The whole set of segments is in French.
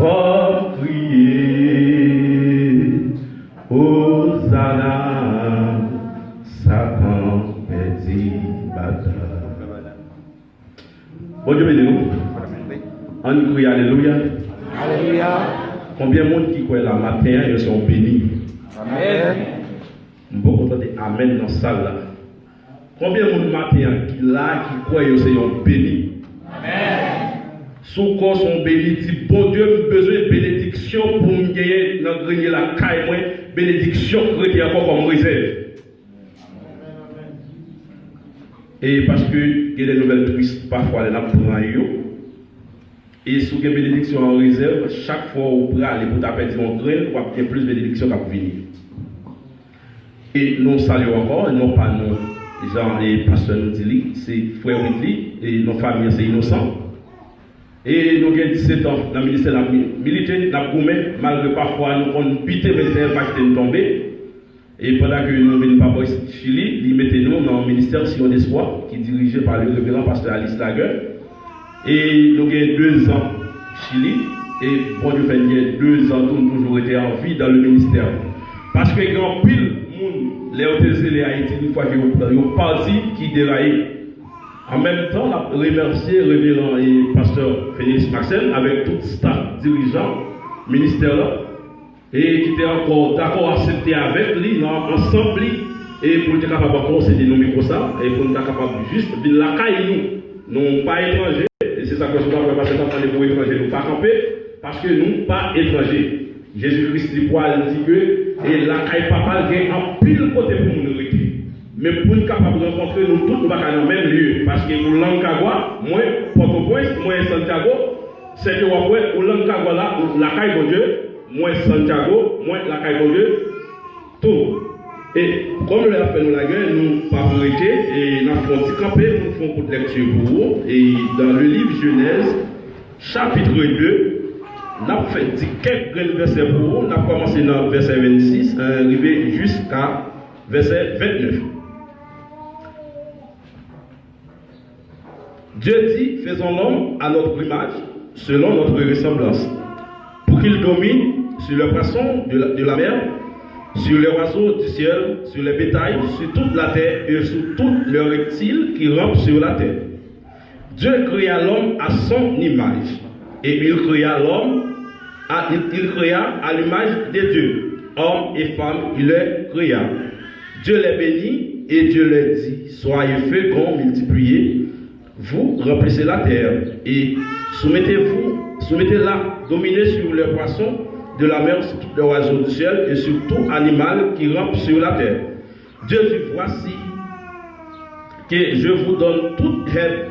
Faut crier, Hosanna, Satan perdit bataille. Bon Dieu béni nous. On crie Alléluia. Alléluia. Combien de monde qui croit la matin, ils sont bénis. Amen. Bon content de Amen dans la salle là. Combien de monde matin qui là qui croit qu'ils sont bénis. Amen. Sous corps sont bénis, dit bon Dieu, j'ai besoin de bénédiction pour me gagner dans grenier la caille, moi, bénédiction chrétien encore comme réserve. Et parce que il y a des nouvelles tristes, parfois les apprend yo. Et sous une bénédiction en réserve, chaque fois où vous aller pour taper mon grain, vous avez plus de bénédiction qui venir. Et nous saluons encore, non pas nous, Jean et pasteur nous dit, c'est frère Whitley, et nos familles c'est innocent. Et nous avons 17 ans dans le ministère de la militaire, nous avons malgré parfois nous avons pité militaire pas nous tomber. Et pendant que nous venons pas pour Chili, nous mettons nous dans le ministère Sion d'Espoir, qui est dirigé par le révérend pasteur Alice Lager. Et nous avons 2 ans Chili, et bon Dieu fait 2 ans, nous avons toujours été en vie dans le ministère. Parce que grand pile, les hôtels et Haïti, une fois qu'ils ont parti, qui déraillent. En même temps, on a remercié le révérend et pasteur Félix Maxel avec tout le staff dirigeant ministère là, et qui était encore d'accord à accepter avec lui, ensemble, et pour être capable de concéder nos micros ça, et pour être capable juste de la caille nous, non pas étrangers, et c'est ça que je dois passer dans les pour étrangers, nous pas camper, parce que nous pas étrangers. Jésus-Christ dit que et la caille papa vient en pile côté pour nous arrêter. Mais pour nous capables de rencontrer nous tous, nous pas dans le même lieu. Parce que pour Lancagua, moi, Port-au-Prince, moi, Santiago, c'est que pour Lancagua là, la caille de Dieu, moi, Santiago, moi, la caille de Dieu, tout. Et comme nous avons fait nous la guerre, nous pas arrêter et nous avons fait camper, nous faisons pour lecture pour vous. Et dans le livre Genèse, chapitre 2, nous avons fait quelques versets pour vous. Nous avons commencé dans le verset 26, arrivé jusqu'à verset 29. Dieu dit, faisons l'homme à notre image, selon notre ressemblance, pour qu'il domine sur les poissons de la mer, sur les oiseaux du ciel, sur les bétails, sur toute la terre et sur tous les reptiles qui rampent sur la terre. Dieu créa l'homme à son image, et il créa l'homme, il créa à l'image de Dieu. Hommes et femmes, il les créa. Dieu les bénit et Dieu leur dit, soyez féconds, multipliez, vous remplissez la terre et soumettez-la, dominez sur les poissons de la mer, sur tous les oiseaux du ciel et sur tout animal qui rampe sur la terre. Dieu dit, voici que je vous donne toute herbe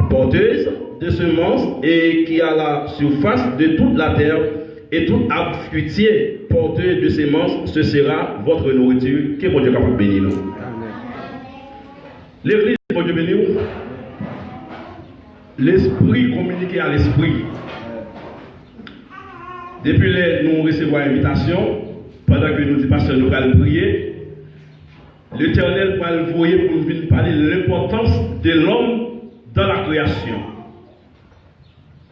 porteuse de semences et qui a la surface de toute la terre et tout arbre fruitier porteur de semences, ce sera votre nourriture. Que mon Dieu capable de bénir nous. L'église, mon Dieu bénir nous. L'esprit communiqué à l'esprit. Depuis que nous recevons l'invitation, pendant que nous disons pasteur, nous allons prier, l'Éternel va le voyer pour nous venir parler de l'importance de l'homme dans la création.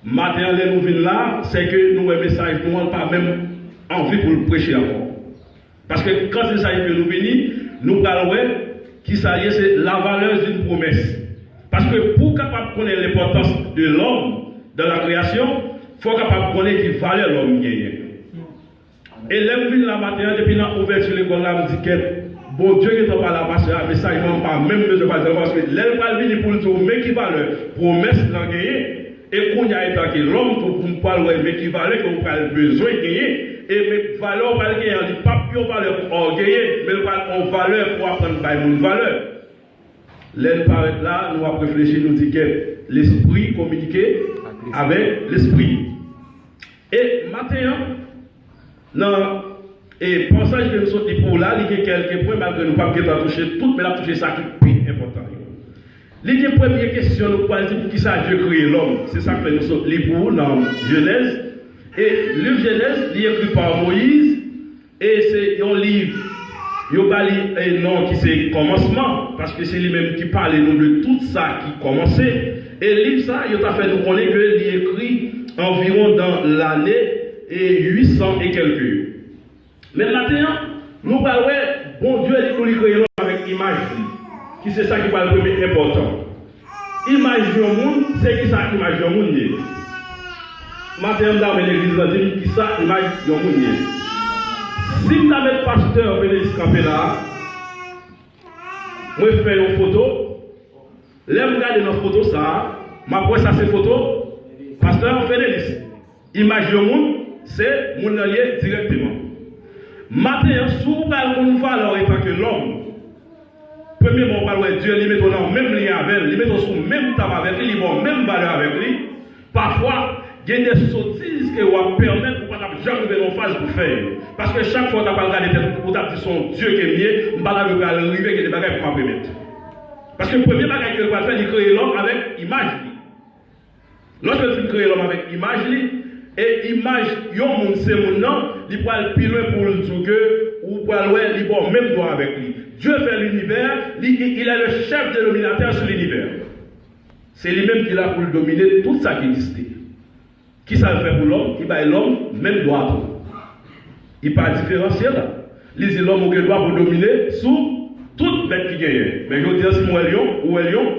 Maintenant, nous venons là, c'est que nous, un message, nous n'avons pas même envie pour le prêcher encore. Parce que quand c'est ça que nous venons, nous parlons qui s'agit, c'est la valeur d'une promesse. Parce que pour capable connaître l'importance de l'homme dans la création, il faut capable connaître qui valeur l'homme gagne. Et l'homme vient là matin, depuis l'ouverture de l'école, là, me dit que bon Dieu qui est pas là, parce que le message n'a pas même besoin de faire parce que l'homme va venir pour nous dire, mais qui valeur, promesse l'en gagner. Et qu'on y a été l'homme pour nous parler, mais qui valeur que vous avez besoin de gagner. Et mes valeurs, pas gagner, on dit pas pure valeur pour gagner, mais on valeur pour apprendre par une valeur. L'elle paraît là, nous avons réfléchi, nous dit que l'esprit communiquait avec l'esprit. Et maintenant, dans et pensage que nous sommes pour là, il y a quelques points, malgré nous ne pouvons pas toucher tout, mais là, toucher ça qui est plus important. Il y a une première question, nous pouvons dire pour qui ça Dieu créé l'homme. C'est ça que nous sommes libres dans Genèse. Et le Genèse, il est écrit par Moïse, et c'est un livre. Il y a un nom qui c'est commencement, parce que c'est lui-même qui parle nous de tout ça qui commençait. Et le livre ça, il a fait nous connaître qu'il est écrit environ dans l'année et 800 et quelques. Mais maintenant, nous parlons, bon Dieu dit qu'on lui crée l'homme avec image, qui c'est ça qui va le premier important. Image du monde, c'est qui ça image du monde? Maintenant, dans l'église, on dit qui ça image du monde. Si vous avez le pasteur Félix campé là, moi je fais une photo, là vous regardez nos photos, ça, ma voix ça c'est photo, pasteur Félix. Image du monde, c'est mon allié directement. Maintenant, si vous parlez de valeur étant que l'homme, premièrement, on parle de Dieu, il met dans même lien avec lui, il met sur même temps avec lui, il met même valeur avec lui. Parfois, il y a des sottises qui vont permettre pour ne jamais arriver en phase pour faire. Parce que chaque fois que tu as regardé pour dire son Dieu qui est mieux, on ne va pas arriver qu'il y a des bagages pour permettre. Parce que le premier bagage qu'il va faire, c'est créer l'homme avec image. Lorsque tu crées l'homme avec image, et image, yon c'est mon nom, il va le plus loin pour le dire que, ou pour le il va même droit avec lui. Dieu fait l'univers, il est le chef dénominateur sur l'univers. C'est lui-même qui est là pour le dominer tout ça qui existe. Qui ça le fait pour l'homme? Il va l'homme même droit. Il n'est pas différentiel là. Il dit l'homme qui doit pour dominer sous toute bête qui gagne. Mais je dis si moi lion, ou est lion,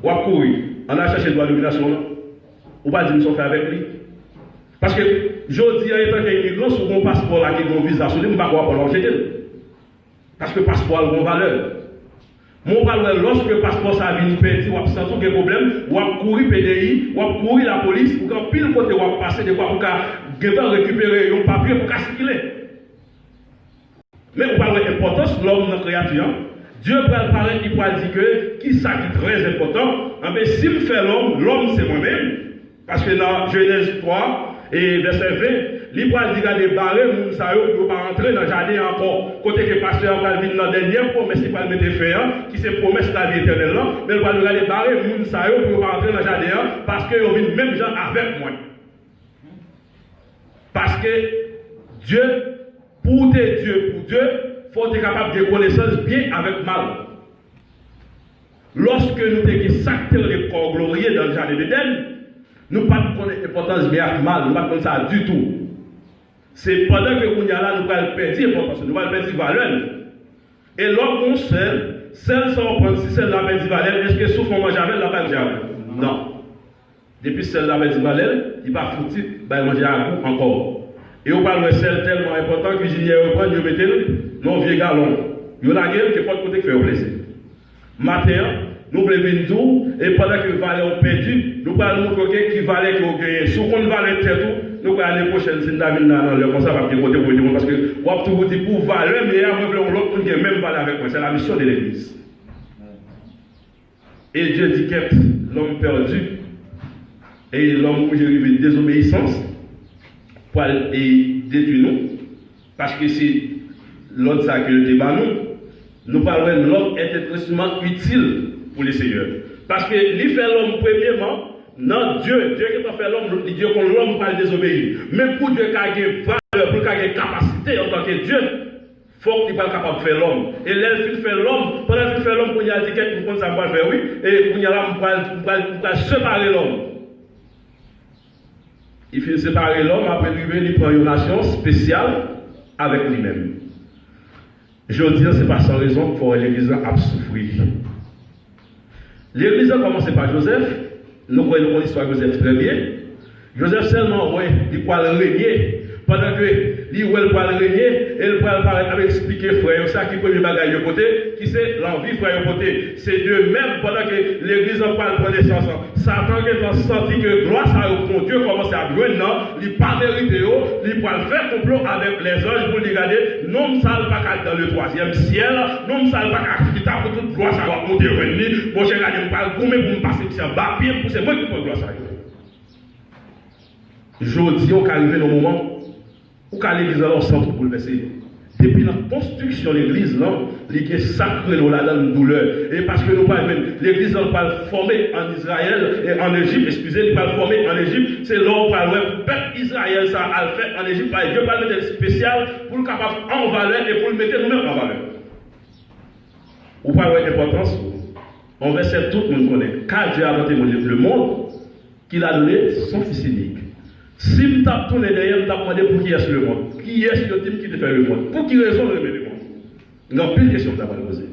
ou à courir. On a cherché droit de domination là. Ou pas dire nous fait avec lui. Parce que je dis à l'état qu'il y a une sur mon passeport là qui a un visa, je ne sais pas quoi pour l'enjeter. Parce que le passeport a une valeur. Mon valeur, lorsque le passeport ça vient perdu, ou absent aucun problème, ou à courir PDI, ou à courir la police, ou quand pile côté ou à passer de quoi pour récupérer un papier pour circuler. Mais on parle de l'importance de l'homme dans la créature. Dieu peut parler, il peut dire que qui ça qui est très important. Mais s'il fait l'homme, l'homme c'est moi-même. Parce que dans Genèse 3 et verset 20, il va dire à des barres, nous savons qu'il ne va pas rentrer dans le jardin encore. Côté que le pasteur va venir dans la dernière promesse, il va le mettre faire, qui c'est promesse de la vie éternelle, mais il va dire à des barres, nous savons qu'il ne va pas rentrer dans le jardin parce qu'ils viennent même gens avec moi. Parce que Dieu, pour Dieu, il faut être capable de connaissance bien avec mal. Lorsque nous avons sacré le corps glorieux dans le jardin d'Éden, nous ne connaissons pas l'importance bien avec mal, nous ne connaissons pas ça du tout. C'est pendant que nous là, nous allons perdre l'importance, nous allons perdre la valeur. Et lorsqu'on sait, celle sans prendre si celle-là perd la valeur, est-ce que souffle on mange avec la perd non. Depuis celle-là perd la valeur, il va foutre, il va manger à goût encore. Et on parle de celle tellement important que cuisinier reprend, il met non vieux galon. Il y a la gueule qui pas de côté qui fait plaisir. Matin, nous voulons venir tout, et pendant que valeur perdu, nous allons montrer qui valait qui ont gagné. Si on valait tout, nous allons aller prochaine si David dans le conseil va côté pour dire parce que on tout dit pour valeur, mais moi je veux l'autre qui a même valeur avec moi. C'est la mission de l'Église. Et Dieu dit que l'homme perdu et l'homme où j'ai eu désobéissance pour détruire nous, parce que c'est l'autre ça que le débat nous parlons de l'homme est extrêmement utile pour les seigneurs. Parce que lui fait l'homme premièrement, non, Dieu qui a fait l'homme, Dieu qu'on l'homme va le désobéir. Mais pour Dieu qui a une valeur, pour qu'il ait une capacité en tant que Dieu, il faut qu'il soit capable de faire l'homme. Et là, il fait l'homme, pendant qu'il fait l'homme, il y a dit que ça va faire, oui, et il y a là, on va séparer l'homme. Il fait séparer l'homme, après il prend une relation spéciale avec lui-même. Je veux dire, ce n'est pas sans raison pour l'Église à souffrir. L'Église a commencé par Joseph. Nous connaissons l'histoire de Joseph très bien. Joseph seulement, il peut le régner. Pendant que il peut le régner, il peut expliquer frère, ça qui est le premier bagage de côté, qui c'est l'envie frère de côté. C'est de même pendant que l'Église en parle de naissance. Satan qui a senti que grâce à mon Dieu commence à brûler, non, il pas mérité, il peut faire complot avec les anges pour regarder, non, ça ne va pas dans le troisième ciel, non, ça ne va pas quitter pour toute gloire, ça va monter revenir. Mon cher, je parle pour me passer sur bas, bien, c'est moi qui prends gloire à Dieu. Je dis, on est arrivé dans le moment où l'église a leur centre pour le verser. Depuis la construction de l'église, il est sacré dans la douleur. Et parce que nous parlons, l'église n'a pas formé en Israël et en Égypte, excusez, nous pas formé en Égypte, c'est là où on parle, le peuple Israël, ça a fait en Égypte, Dieu parle de spécial pour le capable en valeur et pour le mettre nous-mêmes en valeur. Vous parlez d'importance, on verset tout le monde connaît. Car Dieu a inventé le monde, qu'il a donné son fils unique. Si je tape tourné derrière, je demandé pour qui est le monde. Qui est le type qui te fait le monde? Pour qui raison le monde? Il y a plus de questions que je vais poser.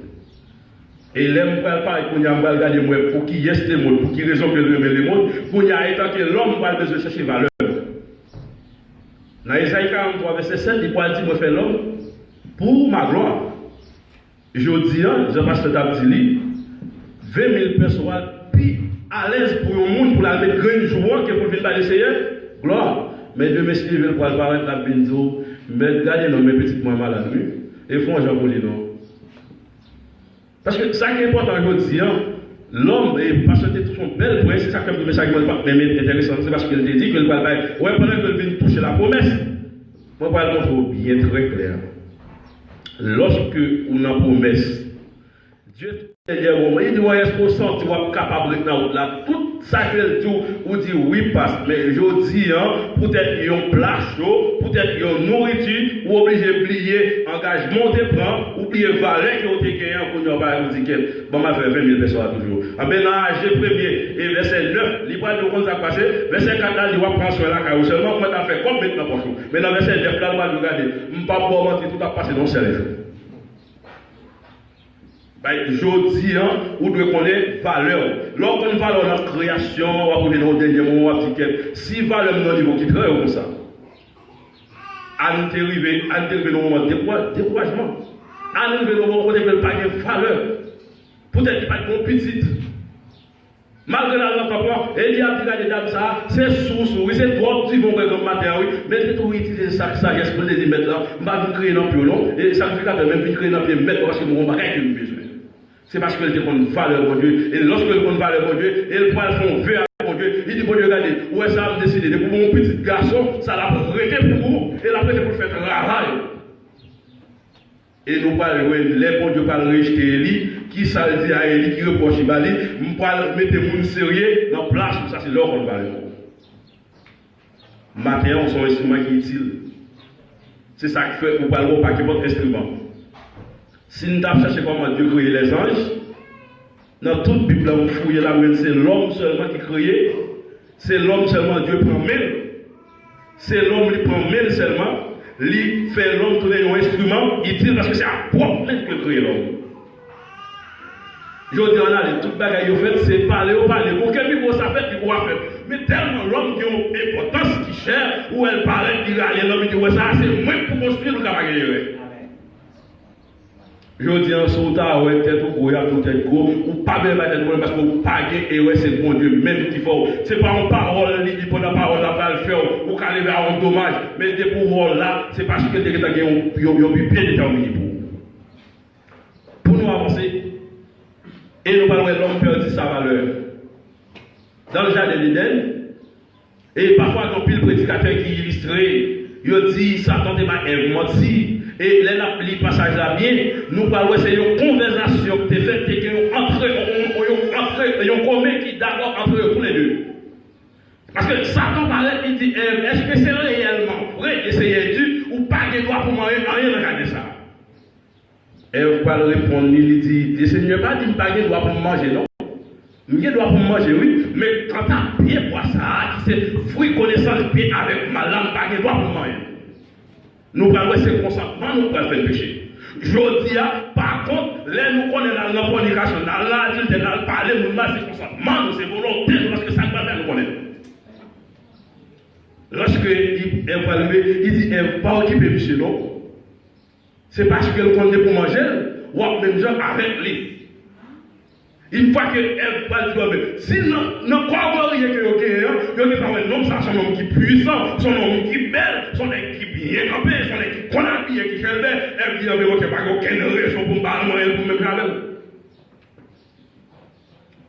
Et là, je ne parle pas qu'on a regardé pour qui est le monde, pour qui raison que le monde, pour y a étant que l'homme va besoin de chercher valeur. Dans Isaïe 43, verset 7, il peut dire, moi fais l'homme pour ma gloire. Je dis, je passe le tabdili, 20 000 personnes, puis à l'aise pour le monde, pour la mettre grande joie, que pour venir pas l'essayer, gloire. Mais de mes suivre pour apparaître la binzo, mais regardez dans mes petites moments la nuit, et font un jambon non. Parce que ça qui est important aujourd'hui, l'homme, parce que tout son belle presse, c'est ça comme le message qui est intéressant, c'est parce qu'il dit que le parle, ouais, pendant que vient toucher la promesse, moi, je vais le montrer bien très clair. Lorsque on a une promesse, Dieu il dit, ouais, est-ce qu'on sent, tu vas capable de faire là, tout ça que tout, ou dit oui, passe, mais je dis, peut-être qu'ils ont place chaud, peut-être qu'ils ont nourriture, ou obligé d'oublier engagement de prendre, oublier valeur qui ont été gagnés, pour nous dire que, bon, m'a fait 20 000 personnes toujours. En bien, dans AG 1er, et verset 9, il va nous comment ça passe, verset 4, il va prendre sur la carrière, seulement, comment t'as fait, comme maintenant, pour nous. Mais dans verset 9, là, il va nous regarder, je ne vais pas mentir, tout a passé dans ce jour. Je dis, vous devez connaître valeur. Lorsqu'on valeur dans la création, on va dans le dernier moment, si valeur dans le niveau qui crée comme ça, à nous arriver dans le moment de découragement, à nous arriver dans le moment où on n'a pas de valeur, peut-être qu'il n'y a pas de petite. Malgré la lampe, il y a des dames, ça, c'est source, oui, c'est trop, tu vont comme matin, oui, mais c'est tout utiliser ça, sagesse pour les mettre là, je vais créer un peu long, et ça fait que même créer un peu mettre parce que nous n'avons pas que nous besoin. C'est parce que il a une valeur, mon Dieu. Et lorsque il a une valeur, mon Dieu, il prend son verre, mon Dieu. Il dit, bon Dieu, regardez, où est-ce que ça a décidé? Pour mon petit garçon, ça l'a prêté pour vous. Et l'a prêté pour faire travail. Et nous parlons, les bons Dieu parlent rejeter Élie, qui ça dit à Élie, qui reproche Ibali, nous parlons, mettez mon sérieux dans place, ça c'est là qu'on parle. Matin, on sont instruments qui est utile. C'est ça qui fait, nous parlons pas qui votre instrument. Si nous avons cherché comment Dieu créait les anges, dans toute Bible, on fouille la main, c'est l'homme seulement qui crée, c'est l'homme seulement Dieu prend main, c'est l'homme qui prend main seulement, il fait l'homme tourner un instrument utile parce que c'est à propre main que crée l'homme. Je dis, on a les toutes bagailles fait, c'est parler ou parler. Pour quel micro ça fait, il va faire. Mais tellement l'homme qui a une importance qui cher, où elle parlait, il allait l'homme, il dit, ouais, ça c'est moins pour construire le travail. Je dis en sautant, ouais, tête ou gros, tête gros, ou pas bien battre le parce que vous paguez et ouais, c'est le bon Dieu même qui faut. C'est pas une parole, il faut la parole, on va le faire, ou qu'à aller vers un dommage. Mais des pouvoirs là, c'est parce que des gens qui ont bien déterminé pour nous avancer. Et nous parlons de l'homme perdu sa valeur. Dans le jardin d'Éden, et parfois, quand pile prédicateur qui illustrait, il dit, Satan m'a menti. Et là, le passage là bien, nous parlons, c'est une conversation qui est faite, qui est entrée, on commet qui est d'accord entre eux tous les deux. Parce que Satan parlait, il dit, est-ce que c'est réellement vrai, essayez-tu, ou pas de droit pour manger, rien regarder ça. Et vous parlez répondre, il dit, le Seigneur pas dit, pas de droit pour manger, non. Il a droit pour manger, oui, mais quand tu as bien pour ça, c'est fruit connaissance bien avec ma langue, pas de droit pour manger. Nous parlons de ce consentement, nous parlons de péché. Je dis, par contre, là, nous connaissons la fornication, dans l'adulte, dans le parler, nous avons ce consentement, c'est volontaire, parce que ça ne va pas nous connaître. Lorsqu'il évalue, il dit, pas occuper monsieur, non. C'est parce que le compte pour manger, ou même gens avec lui. Une fois que Ève parle de lui, si non quoi que vous avez un homme, ça son homme qui est puissant, son homme qui est belle, son homme qui est bien campé, son homme qui connaît bien, qui fait belle, Ève dit, mais il n'y a pas aucune raison pour me parler, pour me parler.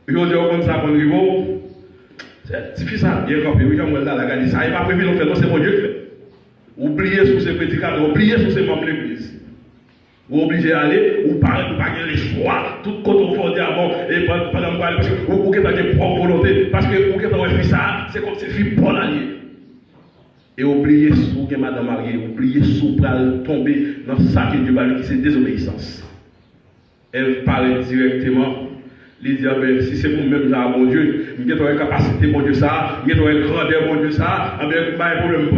Je dis, comme ça, mon niveau, c'est difficile, bien campé, oui, j'aime la garder ça, il n'a pas prévu de faire, c'est mon Dieu qui fait. Oubliez sur ces prédicateurs, oubliez sur ces membres de l'église. Vous êtes obligé d'aller, ou parler de pas les choix, tout côté vous faut dire bon, et pendant que parce que vous pouvez pas de propre volonté, parce que vous pouvez faire ça, c'est comme si vous bon allié. Et oubliez sous que madame mariée, oubliez sous pour tomber dans ça que Dieu va lui qui c'est désobéissance. Elle parle directement, elle dit, si c'est pour même là, mon Dieu, il y a une capacité, mon Dieu, ça, il y a une grandeur, mon Dieu, ça, il y a un problème.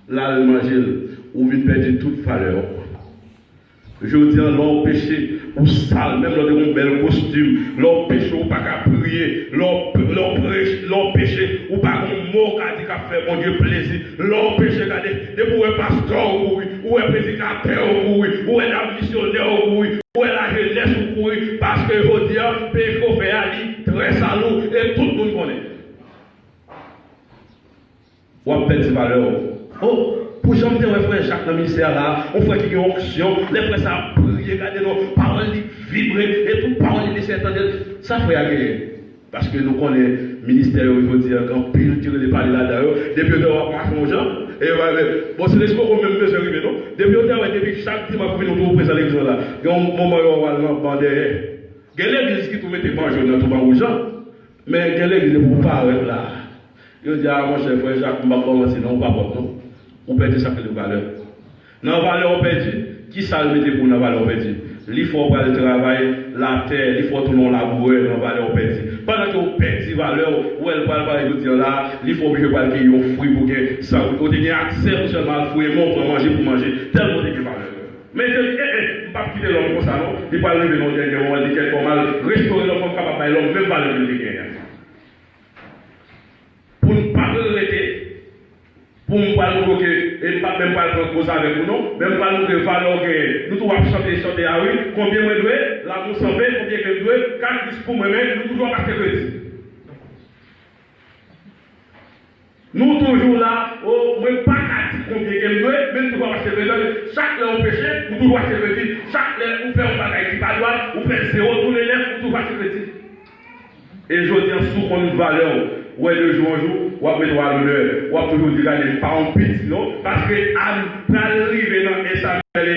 Là, le manger, ou vient perdre toute valeur. Je veux dire, l'homme péché, ou sale, même l'homme de un bel costume, l'homme péché, ou pas qu'à prier, l'homme péché, ou pas un mot qu'a dit qu'à faire, mon Dieu, plaisir, l'homme péché, qu'a dit, de pour un pasteur, ou un prédicateur, ou un missionnaire, ou la jeunesse, parce que je veux dire, péché qu'on fait à lui, très salaud, et tout le monde connaît. Ou à petite valeur. Oh! Pour jamais dire, frère Jacques dans le ministère là, on fait qu'il y a une onction, les frères ça brille, regardez nos paroles vibrer, et toutes paroles laisser entendre, ça fait agréer. Parce que nous connaissons le ministère, il faut dire, quand pile qui ne parle là-dedans, depuis qu'on va marcher aux gens, et bon, c'est l'espoir qu'on même besoin de non? Depuis chaque dimanche, nous représentons l'église là, il y a un moment où on va l'entendre derrière. Il y a l'église qui ne met pas en journée tout aux gens, mais il y a l'église pour parler là. Il dit, ah, mon cher frère Jacques, on va commencer, non, pas bon, on perd ça de valeur. Dans la valeur, on perd. Qui ça le met pour la valeur, on perd? Il faut faire le travail, la terre, il faut tout le monde labourer dans la valeur, on perd. Pendant que on perd la valeur, où elle parle par dire là, il faut que je parle qu'il y ait un fruit pour que ça, on ait accès pour seulement le fruit, pour manger, tellement de valeur. Mais je dis, ne pas quitter l'homme comme ça, non? Il parle de l'homme dernier moment, il dit qu'il faut mal restaurer l'homme capable de l'homme, même valeur de l'homme. Pour ne pas regretter. Pour ne pas nous et pas même pas le cause avec nous, non, même pas nous valeur que nous devons chanter, ah oui, combien moi dois, l'amour s'en fait, combien que dois, 4 10 pour moi-même, nous toujours pas crédit. Nous toujours là, oh, moi pas 4 combien que dois, même toujours pas crédit. Chaque l'heure au péché, nous toujours pas crédit. Chaque l'heure où faire un bagage qui pas droit, ou faire zéro tous les lèvres, nous toujours pas crédit. Et je dis sous une valeur, où est de jour en jour, ou à mettre à l'honneur, ou à toujours dire allez, pas en pitié, non? Parce que à l'arrivée dans Samuel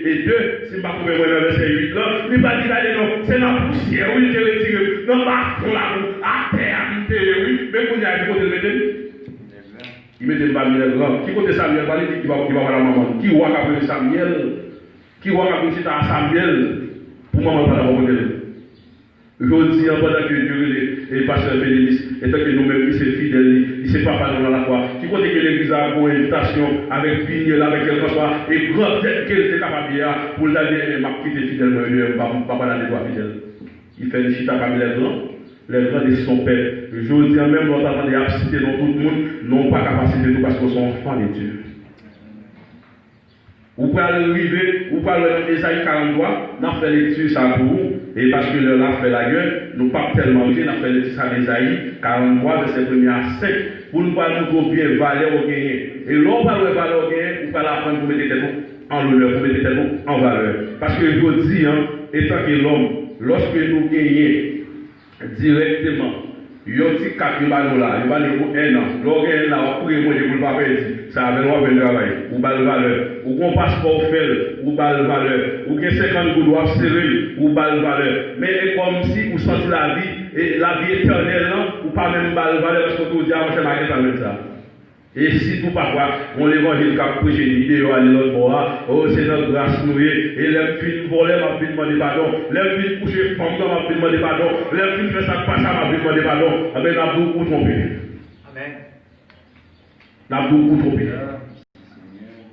et 2, si je ne pas trouver dans le verset 8 là, il ne va pas dire allez, non, c'est la poussière, oui, il est retiré, non, pas pour la boue, à terre, oui, mais qu'on y a qui côté le mettre? Il met des Samuel grand. Qui côté Samuel, qui va voir la maman? Qui voit qu'après Samuel? Qui voit qu'après Samuel? Pour maman, pas la maman. Je dis en pendant que Dieu et le pasteur Félix, et tant que nous-mêmes, il s'est fidèle, il s'est pas dans la foi. Qui compte que l'église a une invitation avec Pignel, avec quelque chose, et grand tête qu'elle était capable de pour la dire, m'a quitté fidèlement, papa n'a pas fidèle. Il fait une chita parmi les grands de son père. Je dis même, l'autre attendait à citer dans tout le monde, n'ont pas capacité de tout parce qu'ils sont enfants de Dieu. Vous pouvez arriver, vous pouvez aller dans Ésaïe 43, nous avons fait lecture ça pour vous, et parce que l'heure a fait la gueule, nous pas tellement bien, nous avons fait lecture ça d'Ésaïe 43, verset 1er à 5, pour nous parler de bien valeur au gagné. Et l'on parle de valeur au gagné, vous pouvez l'apprendre pour mettre tellement en l'honneur, pour mettre tellement en valeur. Parce que je vous dis, étant que l'homme, lorsque nous gagnons directement, il y a un petit cap qui va nous là, il va nous pour 1 an. L'organe là, on pourrait manger pour le pas perdre. Ça avait droit de travail, ou pas de valeur. Ou qu'on passe pas au fait, ou pas de valeur. Ou qu'on 50 gouttes doivent serrer, ou pas de valeur. Mais comme si vous sentez la vie, et la vie éternelle, ou pas même pas de valeur, parce que vous dites, ah, je vais pas ça. Et si tout parfois, on l'évangile qui a prêché une vidéo à l'autre bord, oh c'est notre grâce nouée, et les filles volées m'a fait demander pardon, les filles coucher femme m'a fait demander pardon, les filles fait ça pas ça m'a fait demander pardon, eh bien, on a beaucoup trompé. Amen. On a beaucoup trompé.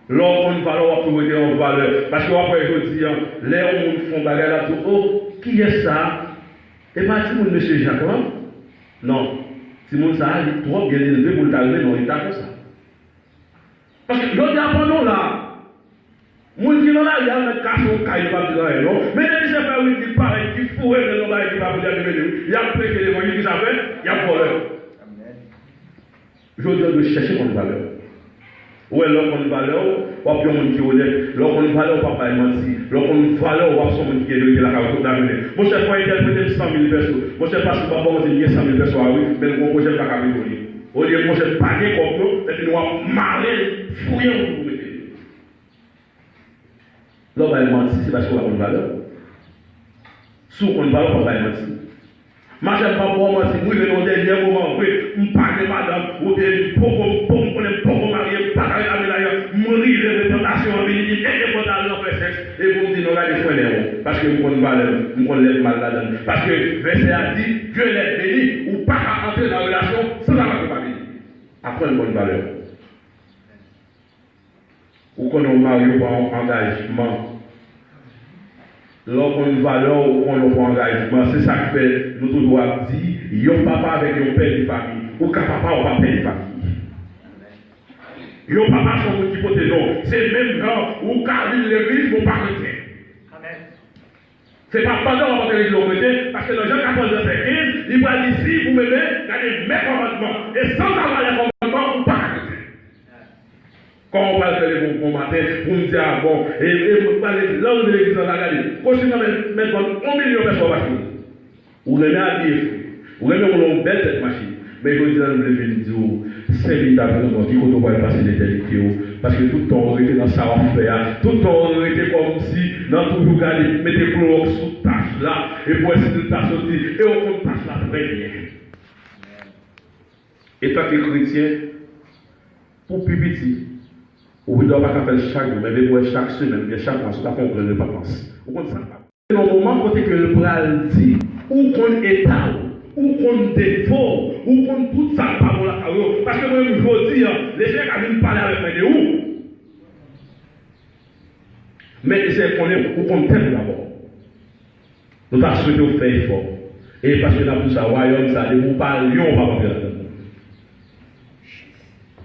L'homme on valeur pour mettre en valeur, parce que après je dis, les hommes font bagarre là, oh, qui est ça? Et pas si mon monsieur Jacques, non. Si mon ça, il est trop bien élevé pour t'arriver dans l'état comme ça. Parce que l'autre apprenons là, mon qui là, il y a un casse au caille, pas de non. Mais les gens font oui, qui paraît, qui fourrent, mais non, qui va vous dire, il y a prêché les moyens qui s'appellent, il y a voleur. Je dois de chercher mon valeur. Ou alors qu'on valeur, ou bien on qui est honnête, alors qu'on valeur, papa est menti, alors qu'on valeur, ou son monde qui est de la carte d'amener. Mon chef va interpréter 100 000 personnes. Mon chef passe par rapport aux 100 000 personnes, oui, mais le projet n'est pas capable. Au lieu de mon chef paguer comme nous, et puis nous allons marrer, fouiller pour vous mettre. L'homme va mentir, c'est parce qu'on a une valeur. Sous qu'on valeur, on va mentir. Ma chère pas pour moi, si vous venez au dernier moment, oui, je parle de madame, ou bien pour me marier, pas avec la médaille, mourir de tentation, et pour d'aller en faire sexe, et vous me dites, non, regardez, frère, parce que vous connaissez mal là-dedans. Parce que verset a dit, Dieu les bénit, ou pas à entrer dans la relation sans avoir de famille. Après une bonne valeur. Ou qu'on a marié par un engagement. Lorsqu'on a une valeur ou qu'on a un engagement, c'est ça qui fait, nous toujours dire, il y a un papa avec un père de famille, ou qu'un papa ou un père de famille. Il y a un papa sur mon hypothèse, c'est le même genre où Carline l'église, mon pas chrétien. C'est pas pendant qu'on va l'église au chrétien, parce que le Jean 14, verset 15, il va dire si vous m'aimez, gardez mes commandements, et sans avoir les commandements, vous pas chrétien. Quand on parle de l'église bon matin, vous me dites, ah bon, et vous parlez de l'homme de l'église dans la galerie, continuez à mettre 1 million de personnes machine. Vous remettez à dire, vous remettez une belle tête machine. Mais je dis à nous, c'est l'établissement qui va passer l'éternité. Parce que tout le temps, on était dans sa affaire, tout le temps, on était comme si, dans toujours garder, mettez Clorox sous tâche là, et pour essayer de tâche sortir, et on compte tâche là très bien. Et toi qui es chrétien, pour plus petit, vous ne devez pas faire chaque jour, mais vous chaque semaine, bien chaque mois, sur la fonction de vacances. Vous comprenez ça? C'est le moment côté que le bras dit, où qu'on est à ou qu'on défaut, ou qu'on tout ça pas pour la carrière. Parce que moi, je dis, les gens qui viennent parler avec moi de où? Mais c'est qu'on est ou qu'on t'aime d'abord. Nous avons souhaité faire effort. Et parce que nous avons ça, royaume, ça, de vous parler, on va pas faire ça.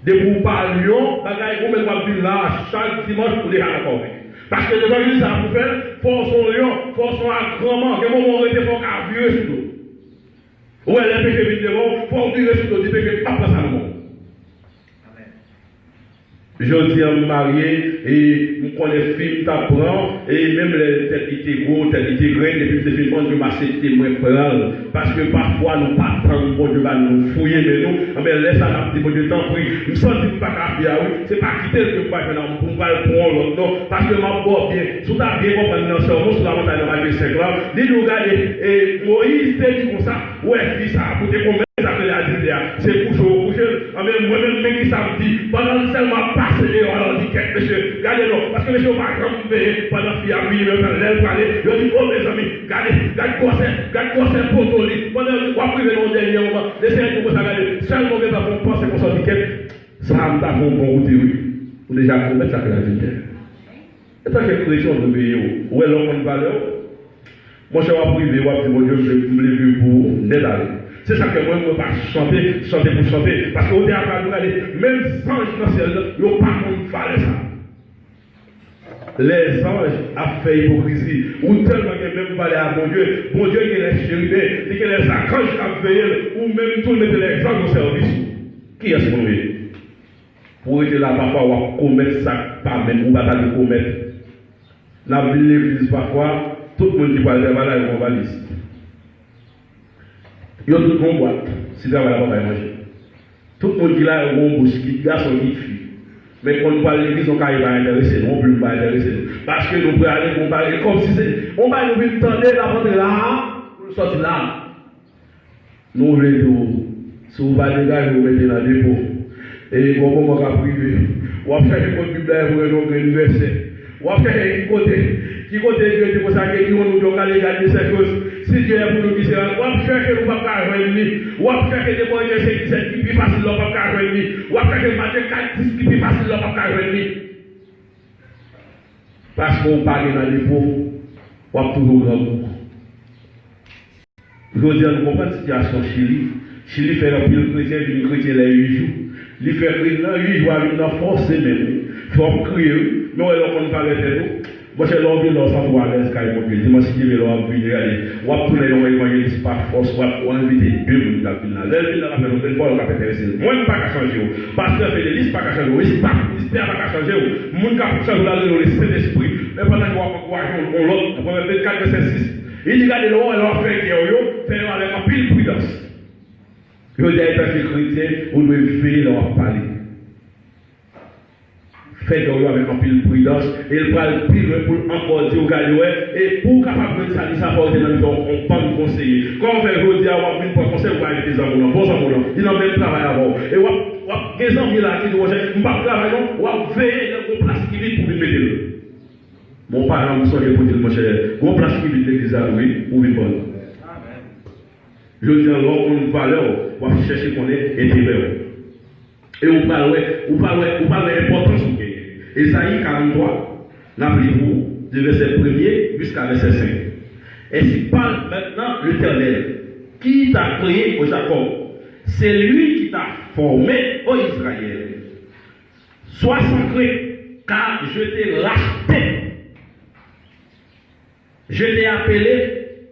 De vous parler, bagaille, on va venir là chaque dimanche pour les raccorder. Parce que nous avons ça pour faire, force au lion, force au agrément, que moment on était fort à vieux sur nous. Ouais, les péchés viennent devant, il faut vivre sur le péché, pas passer à le monde. Je dis marié, et nous connaissons film, t'apprends, et même les têtes qui étaient gros, têtes qui étaient grandes, depuis que c'est fini, je m'accepte moins prendre. Parce que parfois, nous pas tant, bon Dieu va nous fouiller, mais nous, mais laisse à la bon Dieu t'en prie. Je me sens que je ne pas faire, c'est pas quitter le que je vais faire, pour pas le prendre l'autre, non, parce que ma boîte bien, si tu as bien compris dans ce moment, sur la montagne de la 5 ans, dis nous regarder, et Moïse te dit comme ça, ouais, dis ça, pour te convaincre. C'est couché, moi-même, qui ça me dit, pendant que seulement passé, alors dit, monsieur, regardez-le, parce que monsieur va camper pendant qu'il y a mis, même quand l'aile parler, je dis, oh mes amis, regardez quoi c'est pour toi, pendant que vous privé dans le dernier moment, laissez-moi pour ça regarder, seulement que vous pensez qu'on s'en dit, ça me tape un bon route, ou déjà, vous mettez ça que la vie. Et tant que chrétien, on veut où est l'homme de valeur, moi je vais privé, je vais dire, je me lever pour n'aider. C'est ça que moi, je ne peux pas chanter pour chanter. Parce qu'au théâtre, même les anges dans le ciel, ils n'ont pas faire ça. Les anges ont fait hypocrisie. Ou tellement qu'ils même parlé à mon Dieu qui les chérubins, et que les archanges ont veillé, ou même tout mettre les anges au service. Qui est-ce qu'on est? Pour être là, parfois, on va commettre ça, pas même, ou pas de commettre. Dans la ville de l'église, parfois, tout le monde qui parle de malade, on va lire. Il y a tout le monde boîte, si tu as la manger. Tout le monde qui a un bon bouche, qui garçon, qui fille. Mais quand on parle de l'église, on ne va pas intéresser, on ne peut pas intéresser. Parce que nous pouvons aller, on parle comme si c'est. On va nous tendre la porte là, pour sortir là. Nous voulons, si vous allez là, vous mettez dans le dépôt. Et comment on va priver. On va faire une Bible pour un verset. On va faire qui côté Dieu dit pour ça que nous devons aller garder ces choses. Si Dieu est pour nous misérable, on va chercher nous pas qu'à revenir. On va chercher des moyens qui sont plus faciles là pas qu'à revenir. On va chercher matin 4 qui plus facile là pas qu'à revenir. Parce qu'on parle dans les pauvres, on va toujours grand goût. Je veux dire, nous comprenons la situation Chili. Chili fait un pile chrétien, une chrétien les 8 jours. Il fait 8 jours avec une force même. Il faut crier, mais on ne va pas arrêter. Moi, j'ai l'envie de l'ensemble à l'aise quand il m'a dit, dimanche, si je vais l'envie, on va tourner dans l'évangéliste par force, on va inviter 2 minutes à venir là. L'élevée dans la maison, on va pas intéressé. Moi, je ne pas qu'à changer. Pasteur fait des listes, pas qu'à changer. Ministère pas qu'à changer. Mon cas pour changer dans le Saint-Esprit. Mais pendant qu'on va encourager l'autre, on va mettre 4 verset 6. Il dit, regardez, on va faire faire avec un pile prudence. Je veux dire, étant chrétien, on doit veiller dans parler. Fait de avec un pile prudence, et il prend le pile pour encore dire au gars, et pour capable de ça, ça va être dans le temps, on peut nous conseiller. Quand on fait aujourd'hui, on va venir pour conseiller, on va aller des amours, bons amours, ils n'ont même travail avant. Et on va des amis là qui disent, on ne va pas travailler, on va veiller dans une place qui vit pour venir mettre le. Mon parent, vous savez pour dire, mon cher, une place qui vit l'église à lui, pour venir prendre. Je dis alors qu'on une valeur, on va chercher qu'on est intérieur. Et on parle de l'importance de gagner. Esaïe 43, n'appelez-vous, du verset 1er jusqu'à verset 5. Ainsi parle maintenant l'Éternel, qui t'a créé au Jacob. C'est lui qui t'a formé au Israël. Sois sans crainte, car je t'ai racheté. Je t'ai appelé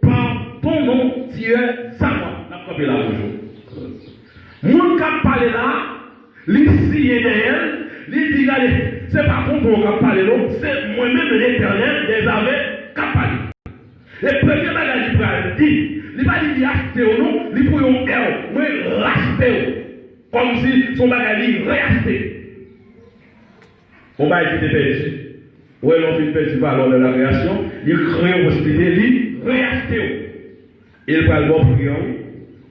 par ton nom, Dieu, ça moi. N'a pas là bonjour. Mon cap parler là, l'ici et derrière, il dit regardez, c'est pas bon pour cap parler là, c'est moi-même l'Éternel des armées cap parler. Le premier bagage il dit, il va dire acheter ou non, il faut un air, moi racheter, comme si son bagage il réacheté. Mon bagage était perdu. Ouais, l'on fait perdu valeur de la création, il crée une possibilité, il réacheter. Il va le bon priant,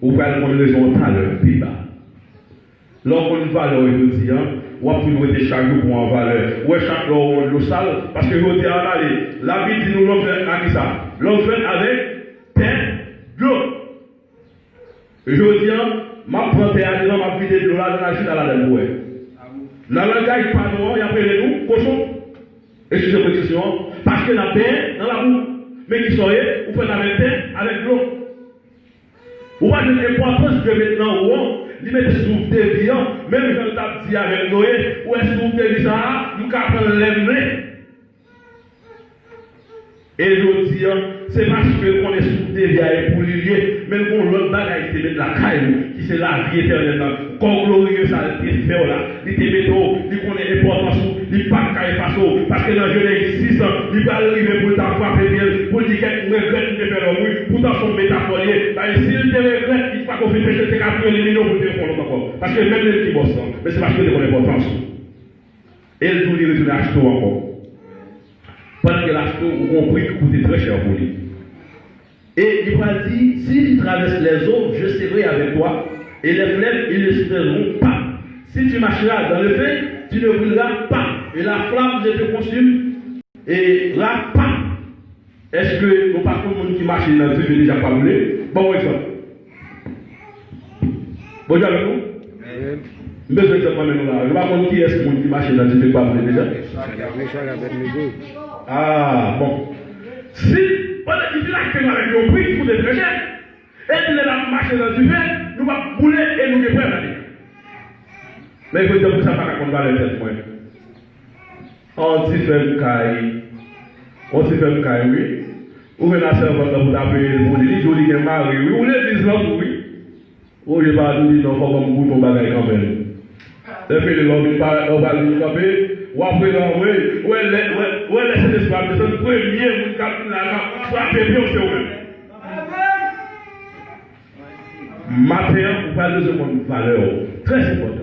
ou va le bon résultat de plus bas. Lorsqu'on une valeur, il dit, ou à toujours être chaque jour pour en valeur. Ou chaque jour, on le sale, parce que je dis à la vie dit nous l'homme fait avec ça. L'homme fait avec terre, de l'eau. Je dis, ma plante à l'eau, ma vie de l'eau, là, dans la chute à la dame. Dans le langage, il parle nous, il appelle nous, cochon. Et c'est une question, parce que la terre, dans la boue, mais qui sont vous faites la terre avec l'eau. Vous voyez l'importance de maintenant, il met sous des viands, même quand tu as dit avec Noé, ou est-ce que vous avez dit ça, nous avons l'aimer. Et je dis, c'est parce qu'on est sous des viands pour l'ilier, mais qu'on l'autre bagaille qui te met la caille, qui c'est la vie éternelle. Quand glorieux ça te fait là, il te met trop, il connaît l'importance, il pas caille face parce que dans Genèse 6, il va arriver pour t'avoir bien, pour dire qu'il regrette de faire le pour t'en son métaphorier. S'il te regrette, il ne faut pas qu'on fait péché, c'est qu'à plus les millions pour te faire encore. Parce que même les qui bossent, mais c'est parce que c'est l'importance. Et il doit retourner acheter encore. Parce que l'acheteur, vous comprenez qu'il coûte très cher pour lui. Et il va dire, s'il traverse les eaux, je serai avec toi. Et les flèches, ils ne se feront pas. Si tu marcheras dans le feu, tu ne brûleras pas. Et la flamme ne te consume et là pas. Est-ce que nous pas tout le monde qui marche dans le feu déjà pas brûlé? Bon exemple. Bon avec nous? Besoin d'exemple maintenant là. Je ne sais pas qui est-ce qui marche dans le feu pas brûlé déjà. Ah bon. Si il dit là que nous avons pris pour des très chers, et nous allons marcher dans le feu, nous allons brûler et nous allons prendre. Mais il faut dire que ça ne va pas qu'on va le faire. On s'y fait un caille. On s'y fait un caille, oui. Ou bien la servante pour taper, pour dire, joli est marié, oui. Ou l'église là, oui. Ou je ne vais pas dire, non, il faut qu'on bouge ton bagage quand même. Et puis, on va lui taper. Ou après, non, oui. Ou elle laisse l'espoir. C'est le premier, vous captez la frappe, et puis on se ouvre. Matin, vous parlez de une valeur très importante.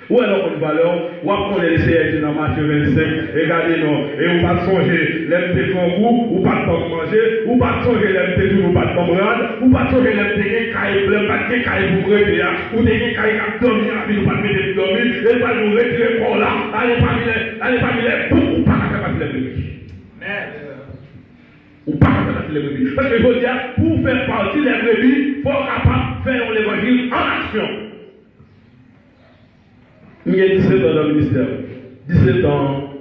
Ou alors une valeur, ou après on essaie dans Matthieu 25, regardez non, et on va songer l'MT kangou, ou pas de manger, ou pas songer l'MT tout, ou pas de camarade, ou pas songer l'MT caille blanc, pas de caille pour rêver, ou des caille qui dormir, ou pas de mettre dormir, et pas nous retirer pour là, allez parmi les boucs, ou pas faire passer les brebis. Ou pas faire passer les brebis. Parce que je veux dire, pour faire partie des brebis, il faut capable de faire l'évangile en action. Il y a 17 ans dans le ministère. 17 ans,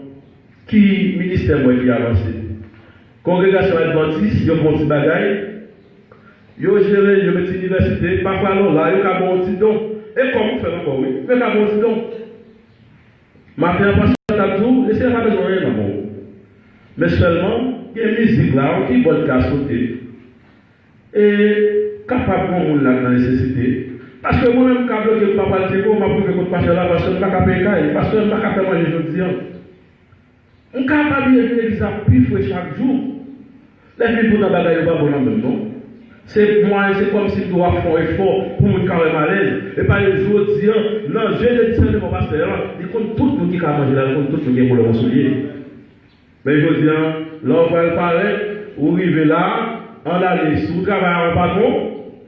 qui ministère moi qui a avancé. Congrégation adventiste, ils ont un petit bagaille. Ils ont géré une petite université. Parfois, là, ils ont un petit don. Et comment faire encore, oui? Ils ont un petit don. Maintenant, parce que chaque jour, laissez pas besoin de rien d'abord. Mais seulement, il y a une musique là, qui est bonne qu'à sauter. Et capable de la nécessité. Parce que moi-même, quand je ne peux pas le dire, je m'a prouvé que je ne là parce que je ne peux pas payer, parce que je ne peux pas faire manger aujourd'hui. Je ne peux pas bien l'église à plus chaque jour. Les filles pour la bagaille, pas bon en même temps. C'est moi, c'est comme si je dois faire un effort pour me carrer à l'aise. Et pas les jours dire, non, je le dis de mon pasteur, il compte tout le monde qui a mangé là, il compte tout le monde qui a pour le soulier. Mais je dis, l'on va le parler, vous arrivez là, on a les sous travail en patron,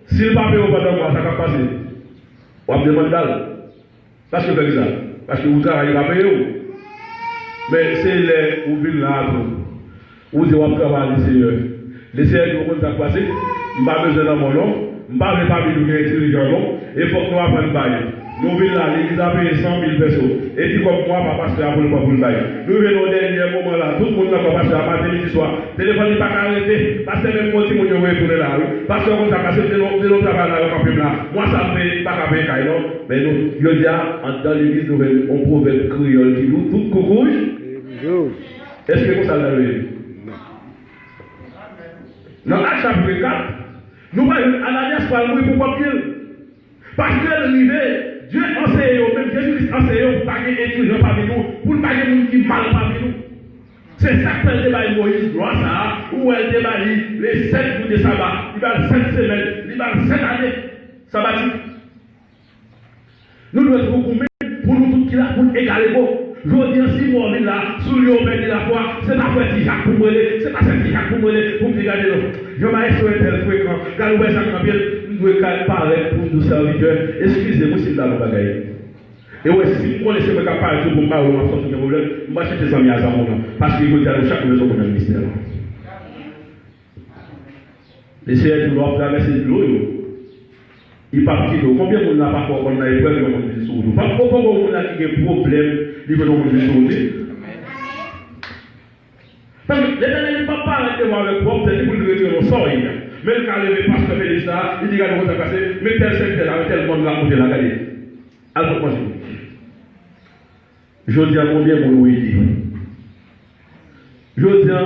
si le papier au patron, ça va passer. On va demander d'aller. Parce que ça. Parce que vous travaillez pas payer. Mais c'est les où vivent là, vous dites, on va travailler, les seigneurs. Les seigneurs qui vont passer, je n'ai pas besoin de mon nom, je ne parle pas de nous intelligents, non. Il faut que nous apprenions à bailler. Nous venons là, l'église a payé 100 000 personnes. Et dit comme moi, pas pasteur pour le bailler. Nous venons au dernier moment là, tout le monde n'a pas pasteur à matin, midi, soir. Téléphone n'est pas arrêté. Parce que même quand il m'a retourné là, parce que on s'est passé de l'autre travail là, au camping là. Moi, ça ne fait pas qu'à payer, non. Mais nous, je dis, dans l'église, nous avons un proverbe créole qui nous tout coucouche. Est-ce que vous savez? Dans Acte chapitre 4, nous voyons Ananias pour mourir pour papier. Parce que le Dieu enseigne, même Jésus enseigne pour ne pas étudier parmi nous, pour ne pas que nous qui mal parmi nous. C'est ça qu'elle débat Moïse, droit ça, où elle débat les 7 jours de sabbat, il va 7 semaines, il va 7 années sabbatique. Nous devons être pour nous tous qui là, pour égaler vous. Je veux dire, si moi, là, sous lui, on met la foi, c'est pas petit Jacques pour me c'est pas petit Jacques pour me pour me regarder là. Je m'ai souhaité tel fréquent, quand nous voyons ça comme bien, nous devons parler pour nos serviteurs. Excusez-moi si vous avez un bagage. Et ouais, si vous laissez me parler pour me parler, on va sortir de problème, je vais chercher des amis à ça, parce qu'il faut dire chaque maison qu'on a un ministère. Les seigneurs du Lord traversent de l'eau. Il ne parle pas de combien de monde n'a pas encore qu'on a épreuve et on dit sur nous. Pas combien de monde a qui a des problèmes, il veut nous dire sur nous. Parce que l'éternel ne peut pas arrêter avec propre, c'est pour lui retirer nos sorts. Mais le cas levé pasteur fait ça, il dit regarde comment ça passe, mais tel secteur là, tel monde l'a monté la galerie. Alors moi je dis à combien de monde il dit. Je dis à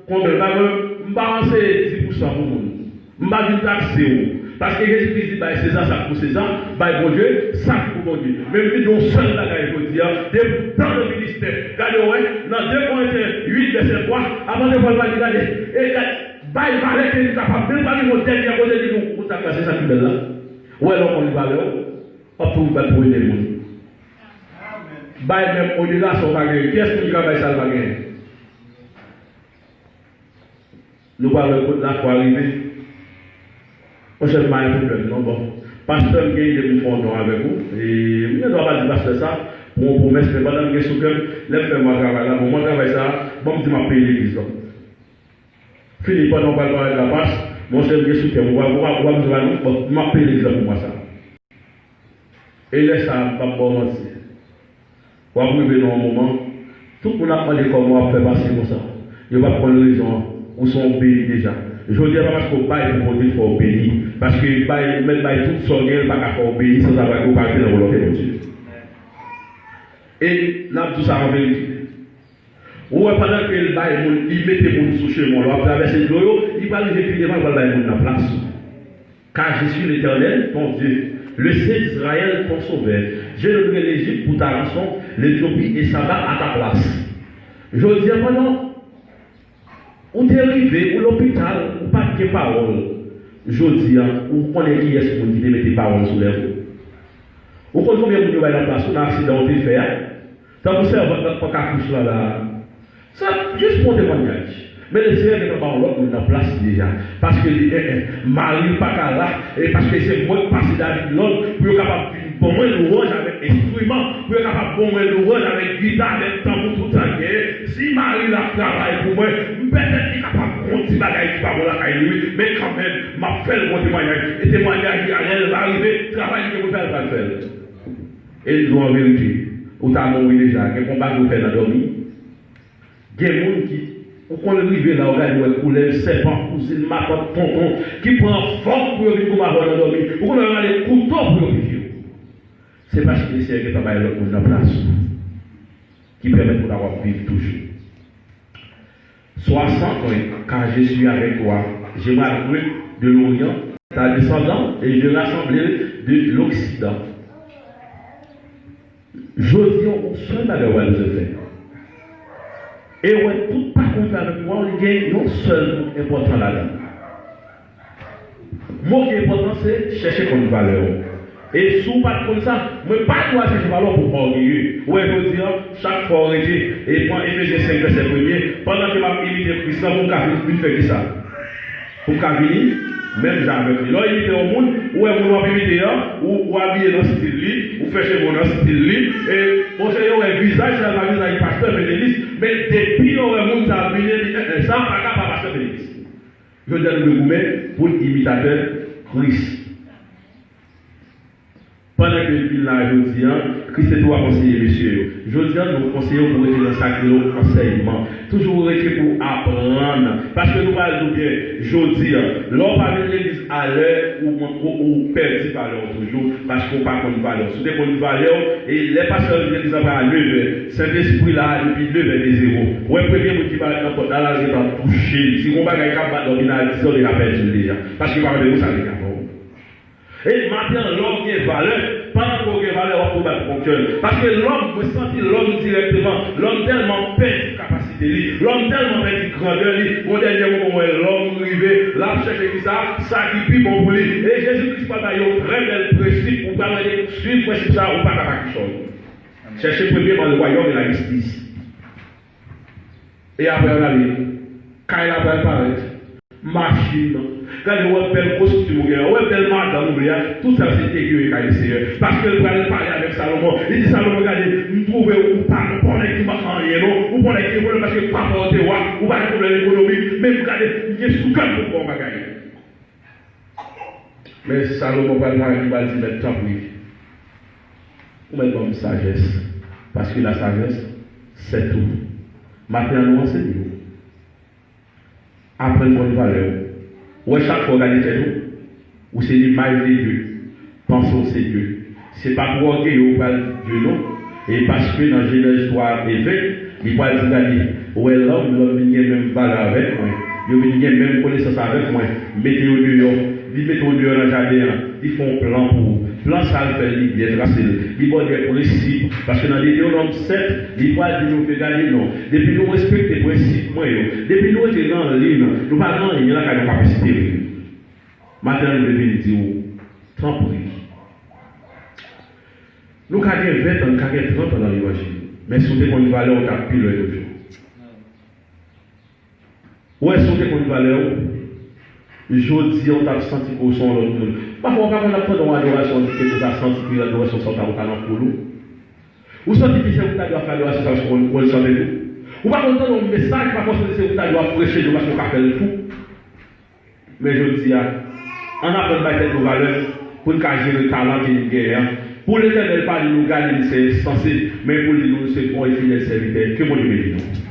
combien de monde, je ne vais pas lancer 10% pour le monde. Je ne vais pas taxer. Parce que Jésus-Christ dit, César, ça pour César, bon Dieu, ça pour bon Dieu. Même si nous sommes là, il faut dire, dans le ministère, regardez, dans 2 Corinthiens 8, verset 3, avant de voir le regardez, et il va être capable, même pas qu'il dernier côté de nous, pour t'accasser ça qui est là. Ouais, alors on lui va là, hop, vous va trouver des gens. Même au-delà, son bagage, qui est-ce qui va ça le bagage? Nous allons la fois arriver. On cherche pas un problème, non, bon. Pasteur, qui est de fondant avec vous, et je ne dois pas dire pasteur ça, mon promesse, mais pendant que je suis là, je fais mon travail là, mon travail ça, bon, je m'appelle l'église. Philippe, pendant qu'on parle de la passe, mon chef de soutien, on va m'appeler l'église pour moi ça. Et laisse ça, pas pour moi aussi. On va arriver dans un moment, tout le monde a demandé comment on fait passer comme ça. Il va prendre les gens, où sont bénis déjà. Je ne dis pas parce qu'on baille pour dire qu'il faut obéir. Parce que même baille toute son gueule, pas qu'à obéir sans avoir aucun caractère de volonté de Dieu. Et là, tout ça en vérité. Ou pendant que le baille, il met des gens sous chemin, il traverse l'eau, il va les écrire devant, il va les dans la place. Car je suis l'Éternel, ton Dieu, le Saint d'Israël, ton sauveur. J'ai donné l'Égypte pour ta rançon, l'Éthiopie et Saba à ta place. Je dis maintenant, ou t'es arrivé, ou l'hôpital, ou pas de parole. Je dis, ou connaît qui est-ce qu'on dit de mettre des paroles sur les roues. Ou quand combien de gens à la place, on a un accident, on fait faire. Ça vous sert votre cartouche là. Ça, juste pour témoignage. Mais le Seigneur n'est pas en l'autre, on a place déjà. Parce que Marie pas là, et parce que c'est moi qui passe David l'autre, pour être capable de bon louange avec instrument, pour être capable de bon louange avec guitare, avec tambour, tout ça. Si Marie la travaille pour moi, peut-être qu'il est capable de prendre des bagages qui va voir la caille, mais quand même, m'a fait le bon témoignage. Et témoignage qui va arriver, travail que vous faites, va le faire. Et nous en vérité, où tu as mouru déjà, quel combat que vous faites dans la dormir, il y a des gens qui. Quand on arrive là, on a un couleur, serpent, cousine, macotte, tonton, qui prend force pour venir comme avant de dormir. On a des couteaux pour vivre. C'est parce que c'est que travail l'autre dans la place qui permet de avoir vivre toujours. 60 ans, quand je suis avec toi, je m'arrive de l'Orient, ta descendant, et je rassemble de l'Occident. Je dis au seul à l'heure où elle se fait. Et ouais, tout pas contre avec moi, il y a non seul important là-dedans. Moi qui est important, c'est chercher comme valeur. Et sous pas comme ça, je ne pas doit chercher valeur pour m'orgueiller. Ouais, je veux dire, chaque fois arrêter, et prendre Éphésiens 5, verset 1er, pendant que ma imité Christ, pour qu'elle fait ça. Pour qu'elle vienne, même jamais. Là, il était au monde, où est-ce qu'on va imiter là, ou habiller dans ce style-là, ou faire chez vous dans ce style-là, et on sait un visage, c'est un visage pasteur Bénédicte, mais depuis on a monde ça habillé, ça pas capable pasteur Bénédicte. Je donne le gourmet pour l'imitateur Christ. vient là aujourd'hui, Christ est toi conseiller, monsieur. Aujourd'hui, nous conseillons pour être dans sacré enseignement. Toujours être pour apprendre. Parce que nous parlons bien, aujourd'hui, l'homme parmi l'église à l'heure ou perdu valeur toujours, parce qu'on n'a pas de valeur. Si on a une valeur, et les pasteurs de l'église à 9h, cet esprit-là, depuis 9h des 0. Ou un premier mot qui va dans la vie va toucher. Si on ne va pas capable de dominer à 10 ans, il a perdu déjà. Parce qu'il va de vous, ça les capable. Et maintenant, l'homme qui est valeur, pendant qu'on a valeur, on peut battre mon cœur. Parce que l'homme peut sentir l'homme directement. L'homme tellement perd de capacité, l'homme tellement perd de grandeur. Au dernier moment, l'homme arrivé, là, chercher ça qui prie bon pour lui. Et Jésus-Christ va avoir un très bel principe pour parler de suivre principe ça ou pas capable de chose. Cherchez premièrement le royaume et la justice. Et après, on a vu, quand il a apparaître, machine. Quand il voit belle costume, ouais belle madame, tout ça c'est aiguë quand il Seigneur. Parce que le parler avec Salomon, il dit Salomon, regardez, nous trouvons ou pas, nous prenons qui marche en rien, non, ou prenons qui volent parce que pas porter ou pas de problème économique, mais regardez, il est sous calme pour qu'on va gagner. Mais Salomon va dire maintenant oui. Vous mettez comme sagesse, parce que la sagesse, c'est tout. Maintenant, nous enseignons. Apprenez une valeur. Ou chaque fois regardez chez nous, ou c'est l'image de Dieu. Pensons c'est Dieu. C'est pas pour orgueil ou pas Dieu non. Et parce que dans Genèse 3 et 20, il va dire ouais l'homme vient même valeur avec moi. Il vient même connaissance avec moi. Mettez-au dehors. Ils mettent au dehors dans le jardin. Ils font un plan pour vous. Plan ça le fait, il bien tracé. Il va des principes. Parce que dans Deutéronome 7, il va dire nous regarder non. Depuis nous respecter les principes, depuis nous être dans la ligne, nous parlons, il y a la capacité. Maintenant, nous devons dire, tant pis. Nous avons 20 ans, nous avons 30 ans dans l'évangile. Mais si nous avons une valeur, on a pile le jour. Où est-ce qu'on a une valeur? Je dis, on t'a senti qu'on son l'autre monde. Parfois, on a fait dans l'adoration, on dit que nous avons senti que l'adoration sont en talent pour nous. Ou senti que c'est vous qui doit faire l'adoration parce qu'on le chante tout. Ou pas qu'on donne un message, parfois c'est vous qui doit prêcher parce qu'on fait le tout. Mais je dis, on a besoin de nos valeurs pour nous gérer le talent qui nous gagne. Pour l'éternel, pas de nous gagner, c'est censé, mais pour nous, c'est bon et fidèle serviteur. Que mon Dieu bénisse.